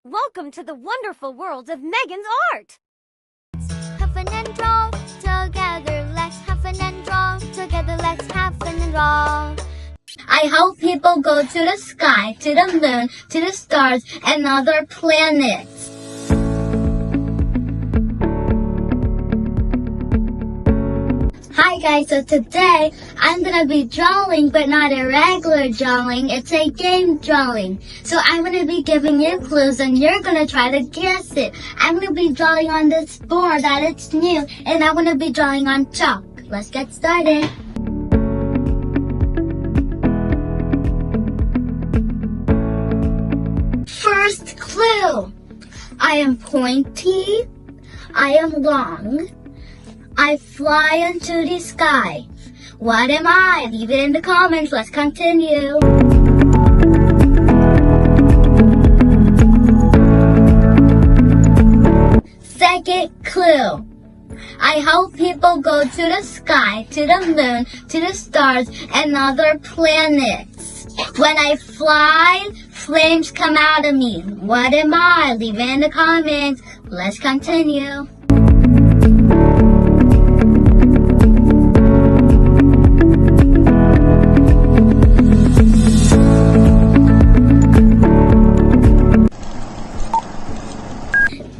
Welcome to the wonderful world of Megan's art! Have fun and draw together. Let's have fun and draw together. Let's have fun and draw. I hope people go to the sky, to the moon, to the stars, and other planets. Hi guys, so today I'm gonna be drawing, but not a regular drawing, it's a game drawing. So I'm gonna be giving you clues and you're gonna try to guess it. I'm gonna be drawing on this board that it's new, and I'm gonna be drawing on chalk. Let's get started. First clue. I am pointy, I am long, I fly into the sky. What am I? Leave it in the comments. Let's continue. Second clue. I hope people go to the sky, to the moon, to the stars, and other planets. When I fly, flames come out of me. What am I? Leave it in the comments. Let's continue.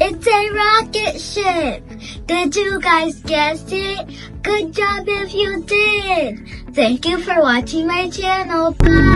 It's a rocket ship! Did you guys guess it? Good job if you did! Thank you for watching my channel. Bye!